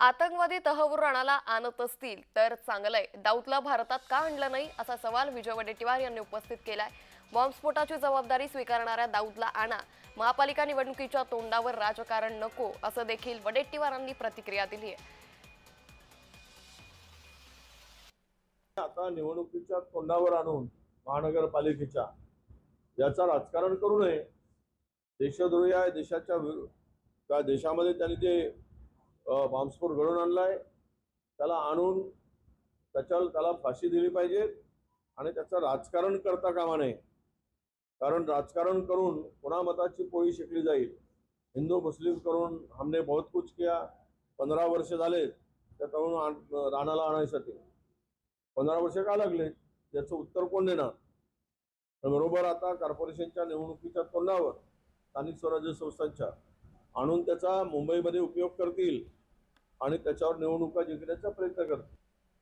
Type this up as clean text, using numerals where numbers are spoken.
आतंकवादी तहव्वूर राणाला आणत असतील तर चांगलंय, दाऊदला भारतात का आणलं नाही असा सवाल विजय वडेट्टीवार यांनी उपस्थित केलाय। बॉम्बस्फोटाची जबाबदारी स्वीकारणाऱ्या दाऊदला आणा, महापालिका निवडणुकीच्या तोंडावर राजकारण नको असं देखील वडेट्टीवारांनी प्रतिक्रिया दिली आहे। आता निवडणुकीच्या तोंडावर आणून महानगरपालिकेच्या याचा राजकारण करू नये। देशद्रोही आहे, त्या देशामध्ये त्यांनी जे बॉम्बस्फोट घडवून आणलाय त्याला आणून त्याला फाशी दिली पाहिजे आणि त्याचं राजकारण करता कामा नये। कारण राजकारण करून पुन्हा मताची पोळी शेकली जाईल। हिंदू मुस्लिम करून हमने बहुत कुछ किया, 15 वर्ष झाले त्या तरुण राणाला आणण्यासाठी। 15 वर्ष का लागले याचं उत्तर कोण देणार? बरोबर आता कॉर्पोरेशनच्या निवडणुकीच्या तोंडावर स्थानिक स्वराज्य संस्थांच्या आणून त्याचा मुंबईमध्ये उपयोग करतील आणि त्याच्यावर निवडणुका जिंकण्याचा प्रयत्न करतील।